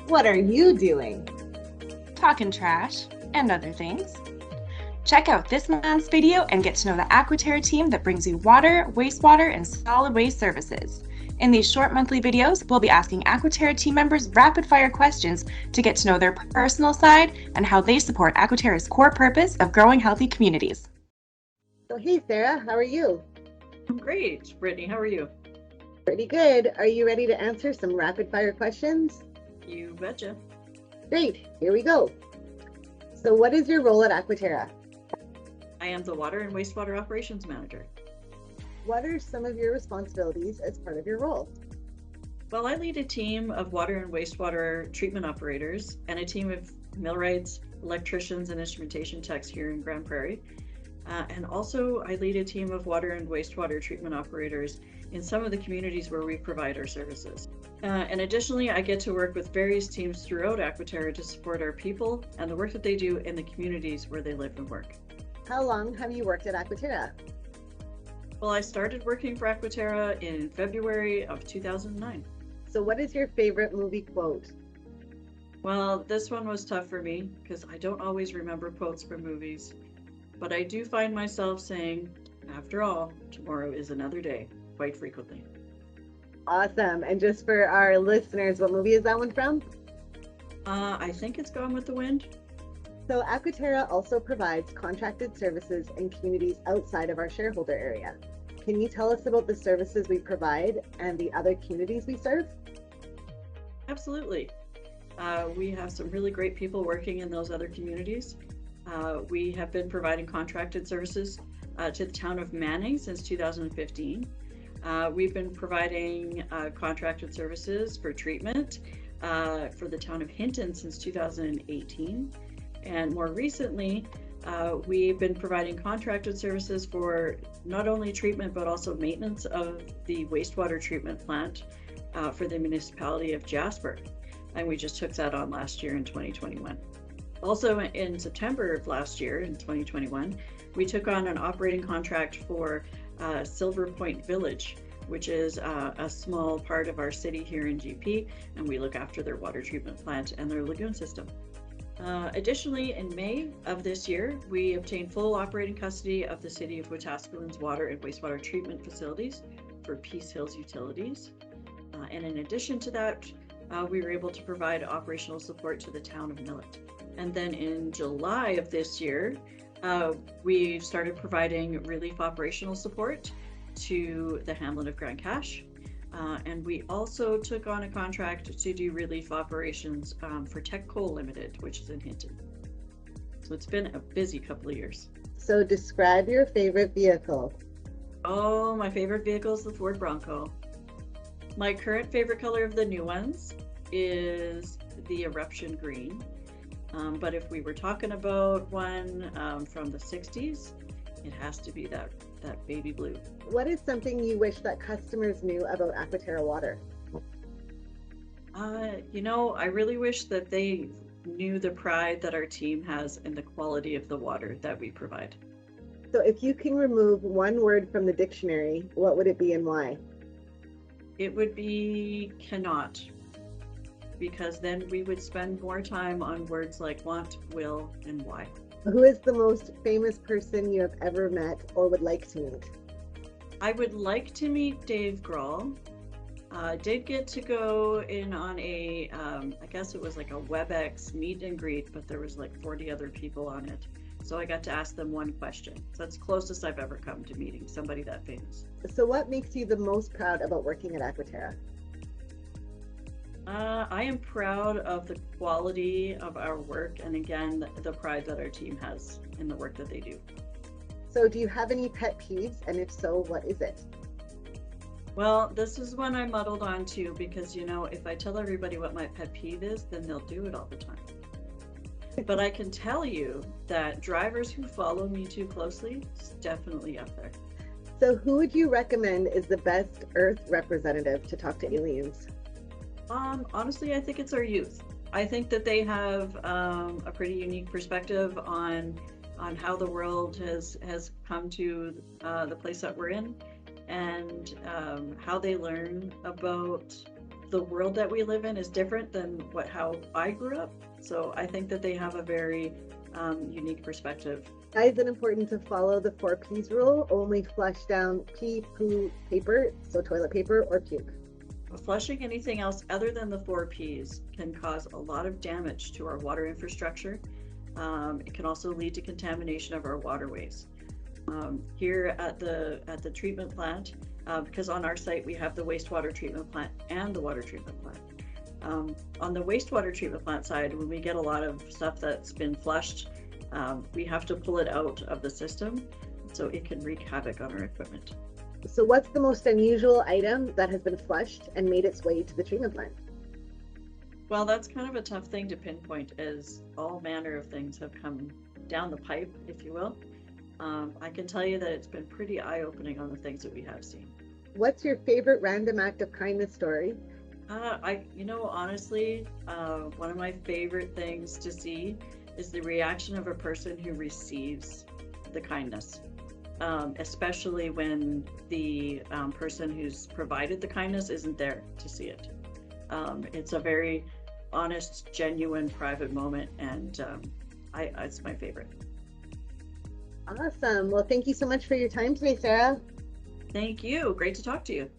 What are you doing? Talking trash, and other things. Check out this month's video and get to know the Aquaterra team that brings you water, wastewater, and solid waste services. In these short monthly videos, we'll be asking Aquaterra team members rapid-fire questions to get to know their personal side and how they support Aquaterra's core purpose of growing healthy communities. So hey Sarah, how are you? I'm great. Brittany, how are you? Pretty good. Are you ready to answer some rapid fire questions? You betcha. Great, here we go. So what is your role at Aquaterra? I am the Water and Wastewater Operations Manager. What are some of your responsibilities as part of your role? Well, I lead a team of water and wastewater treatment operators and a team of millwrights, electricians, and instrumentation techs here in Grand Prairie. And also, I lead a team of water and wastewater treatment operators in some of the communities where we provide our services. And additionally, I get to work with various teams throughout Aquaterra to support our people and the work that they do in the communities where they live and work. How long have you worked at Aquaterra? Well, I started working for Aquaterra in February of 2009. So what is your favorite movie quote? Well, this one was tough for me because I don't always remember quotes from movies, but I do find myself saying, after all, tomorrow is another day, quite frequently. Awesome. And just for our listeners, what movie is that one from? I think it's Gone with the Wind. So Aquaterra also provides contracted services in communities outside of our shareholder area. Can you tell us about the services we provide and the other communities we serve? Absolutely. We have some really great people working in those other communities. We have been providing contracted services to the town of Manning since 2015. We've been providing contracted services for treatment for the town of Hinton since 2018. And more recently, we've been providing contracted services for not only treatment, but also maintenance of the wastewater treatment plant for the municipality of Jasper. And we just took that on last year in 2021. Also in September of last year, in 2021, we took on an operating contract for Silver Point Village, which is a small part of our city here in GP, and we look after their water treatment plant and their lagoon system. Additionally, in May of this year, we obtained full operating custody of the City of Wetaskiwin's water and wastewater treatment facilities for Peace Hills Utilities. And in addition to that, we were able to provide operational support to the town of Millet. And then in July of this year, we started providing relief operational support to the hamlet of Grand Cache. And we also took on a contract to do relief operations for Tech Coal Limited, which is in Hinton. So it's been a busy couple of years. So describe your favorite vehicle. Oh, my favorite vehicle is the Ford Bronco. My current favorite color of the new ones is the Eruption Green. But if we were talking about one from the 60s, it has to be that baby blue. What is something you wish that customers knew about Aquaterra water? I really wish that they knew the pride that our team has in the quality of the water that we provide. So if you can remove one word from the dictionary, what would it be and why? It would be cannot, because then we would spend more time on words like want, will, and why. Who is the most famous person you have ever met or would like to meet? I would like to meet Dave Grohl. Did get to go in on a, I guess it was like a WebEx meet and greet, but there was like 40 other people on it. So I got to ask them one question. So that's the closest I've ever come to meeting somebody that famous. So what makes you the most proud about working at Aquaterra? I am proud of the quality of our work, and again, the pride that our team has in the work that they do. So do you have any pet peeves? And if so, what is it? Well, this is one I muddled on to because, if I tell everybody what my pet peeve is, then they'll do it all the time. But I can tell you that drivers who follow me too closely is definitely up there. So who would you recommend is the best Earth representative to talk to aliens? Honestly, I think it's our youth. I think that they have a pretty unique perspective on how the world has come to the place that we're in, and how they learn about the world that we live in is different than how I grew up. So I think that they have a very unique perspective. Why is it important to follow the 4Ps rule? Only flush down pee, poo, paper, so toilet paper or puke. Flushing anything else other than the 4Ps can cause a lot of damage to our water infrastructure. It can also lead to contamination of our waterways. Here at the treatment plant, because on our site we have the wastewater treatment plant and the water treatment plant. On the wastewater treatment plant side, when we get a lot of stuff that's been flushed, we have to pull it out of the system, so it can wreak havoc on our equipment. So what's the most unusual item that has been flushed and made its way to the treatment plant? Well, that's kind of a tough thing to pinpoint, as all manner of things have come down the pipe, if you will. I can tell you that it's been pretty eye-opening on the things that we have seen. What's your favorite random act of kindness story? Honestly, one of my favorite things to see is the reaction of a person who receives the kindness, especially when the person who's provided the kindness isn't there to see it. It's a very honest, genuine, private moment, and it's my favorite. Awesome. Well, thank you so much for your time today, Sarah. Thank you. Great to talk to you.